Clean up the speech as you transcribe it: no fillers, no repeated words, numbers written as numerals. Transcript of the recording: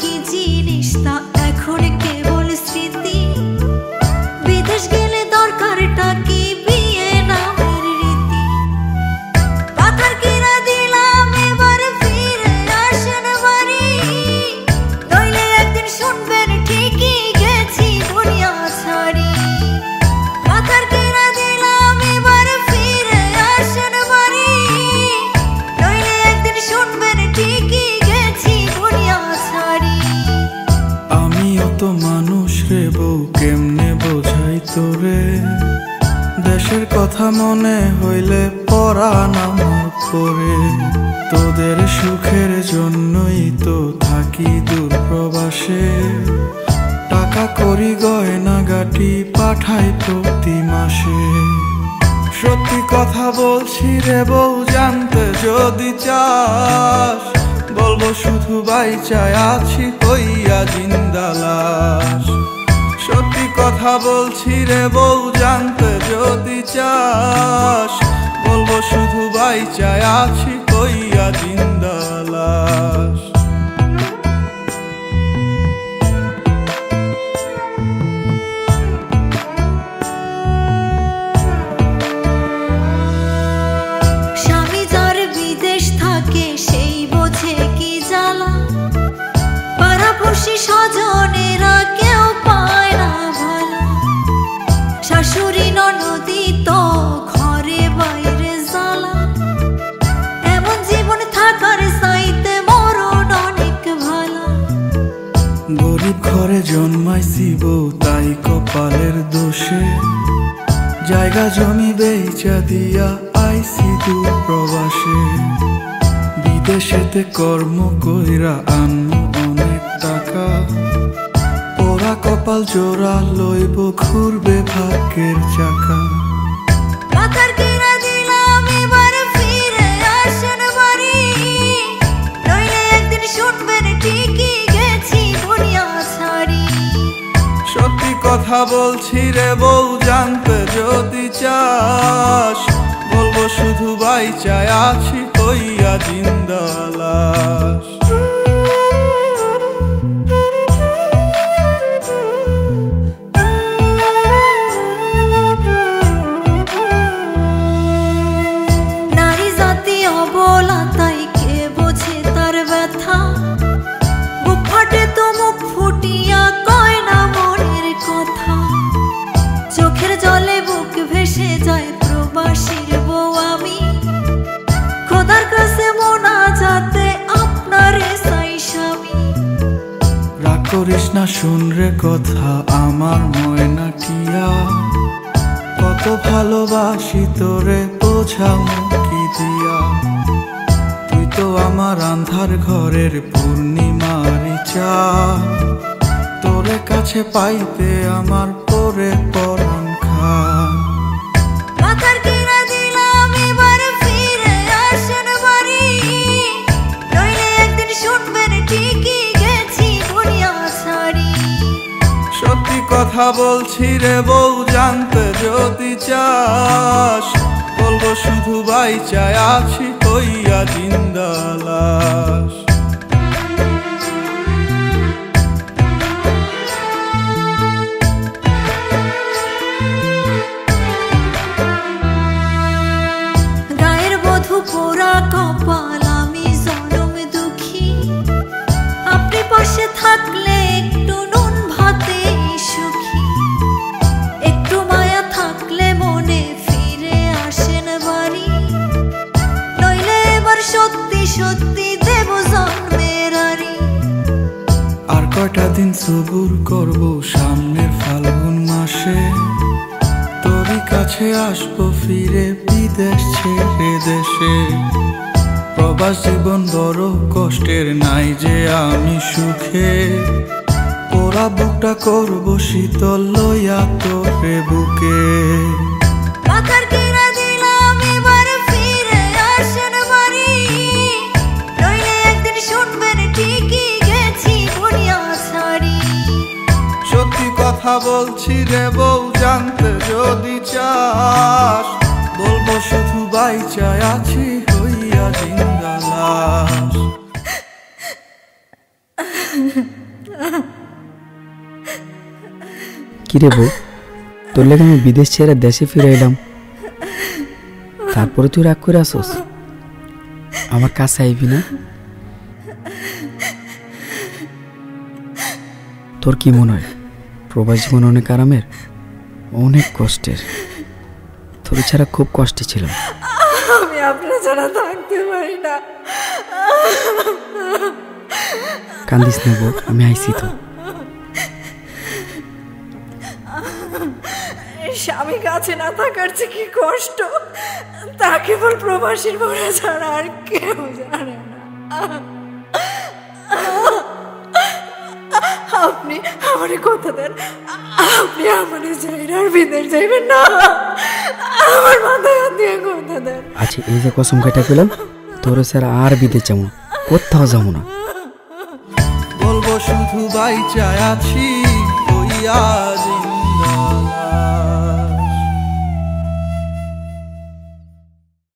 কি জিনিস তা এখন কেবল স্মৃতি। বিদেশ গেলে দরকারটা কি বিয়ে নামের রীতি। পাথর কিনা দিলাম এবার ফিরে আসেন বাড়ি, নইলে একদিন শুনবেন ঠিকই গেছি দুনিয়া ছাড়ি। পাথর কিনা দিলাম এবার ফিরে আসেন বাড়ি, নইলে একদিন শুনবেন ঠিকই গেছি দুনিয়া ছাড়ি। আমিও তো মানুষ রে বউ, কেমনে বোঝাই তোরে। দেশের কথা মনে হইলে পরাণ আমার পরে। তোদের সুখের জন্যই তো থাকি দূর প্রবাসে। টাকা করি গয়না গাটি পাঠাই প্রতি মাসে। সত্যি কথা বলছি রে বউ, জানতে যদি চাস, বলবো শুধু বাইচায় আছি হইয়া জিন্দা লাশ। সত্যি কথা বলছি রে বউ, জানতে যদি চাস, বলবো শুধু বাইচায় আছি হইয়া জিন্দা লাশ। স্বামী যার বিদেশ থাকে সেই বোঝে কি জ্বালা। পাড়াপড়শি স্বজনেরা কেউ পায় না ভালো। শাশুড়ি ননদি তো ঘরে বাইরে জ্বালা। এমন জীবন থাকার চাইতে মরণ অনেক ভালো। গরিব ঘরে জন্মাইছি বউ, তাই কপালের দোষে। জায়গা জমি বেচা দিয়া আইছি দূর প্রবাসে। বিদেশেতে কর্ম কইরা আনমু অনেক টাকা। ওরা কপাল জোড়া লইব, ঘুরবে ভাগ্যের চাকা। পাথর কিনা দিলাম এবার ফিরে আসেন বাড়ি, নইলে একদিন শুনবেন ঠিকই গেছি দুনিয়া ছাড়ি। সত্যি কথা বলছি রে বউ, জানতে যদি চাস, বলবো শুধু বাইচায় আছি হইয়া জিন্দা লাশ। নারী জাতি অবলা, তাই কে বোঝে তার ব্যথা। বুক ফাটে তো মুখ ফুটিয়া কয় না মনের কথা। চোখের জলে বুক ভেসে যায় প্রবাসীর বউ আমি। খোদার কাছে মোনাজাতে আপনারে চাই স্বামী। রাগ করিস না, শুন রে কথা আমার ময়না টিয়া। কত ভালোবাসি তোরে বোঝামু কি দিয়া। তুই তো আমার আন্ধার ঘরের পূর্ণিমারি চাঁদ। তোরে কাছে পাইতে আমার পরে পরাণ খান। পাথর কিনা দিলাম এবার ফিরে আসেন বাড়ি, নইলে একদিন শুনবেন ঠিকই গেছি দুনিয়া ছাড়ি। সত্যি কথা বলছি রে বউ, জানতে যদি চাস, বলবো শুধু বাইচায় আছি হইয়া জিন্দা লাশ। গায়ের বধূ পোড়া কপাল, আমি জনম দুঃখী। আপনি পাশে থাকলে একটু নুন ভাতে সুখী। একটু মায়া থাকলে মনে ফিরে আসেন বাড়ি, নইলে এবার সত্যি সত্যি দেব জন্মের আরি। আর কয়টা দিন সবুর করব, সামনের ফাল্গুন মাসে। তোরই কাছে আসবো ফিরে বিদেশ ছেড়ে দেশে। প্রবাস জীবন বড় কষ্টের, নাই যে আমি সুখে। ওরা বুকটা করবো শীতল লইয়া তোরে বুকে। পাথর কিনা দিলাম এবার ফিরে আসেন বাড়ি, নইলে একদিন শুনবেন ঠিকই গেছি দুনিয়া ছাড়ি। সত্যি কথা বলছি রে বউ, জানতে যদি চাস, বলবো শুধু বাইচায় আছি হইয়া জিন্দা লাশ। কিরে বউ, তোর লেগে আমি বিদেশ ছেড়ে দেশে ফিরে এলাম, তারপরে তুই রাগ করে আসস? আমার কাছে আইবি না? তোর কি মনে হয় প্রবাস জীবন অনেক আরামের, অনেক কষ্টের? তোর ছাড়া খুব কষ্টে ছিলাম। আমি আপনার ছাড়া থাকতে পারি না। কান্দিস না বউ, আমি আইছি তো। স্বামী কাছে না থাকার যে কি কষ্ট তা কেবল প্রবাসীর মনে ছাড়া আর কেউ জানে না। আপনি আমার কথা দেন, আপনি আমার জায়গার বিদেশ যাইবেন না। আমার মাথায় হাত দিয়ে কথা দেন। আচ্ছা, এই যে কসম কেটে পেলাম, তোর স্যার আর বিদেশ যাবো না, কোথাও যাবো না। বলবো শুধু বাইচায় আছি ওই আজ ইন্দালা।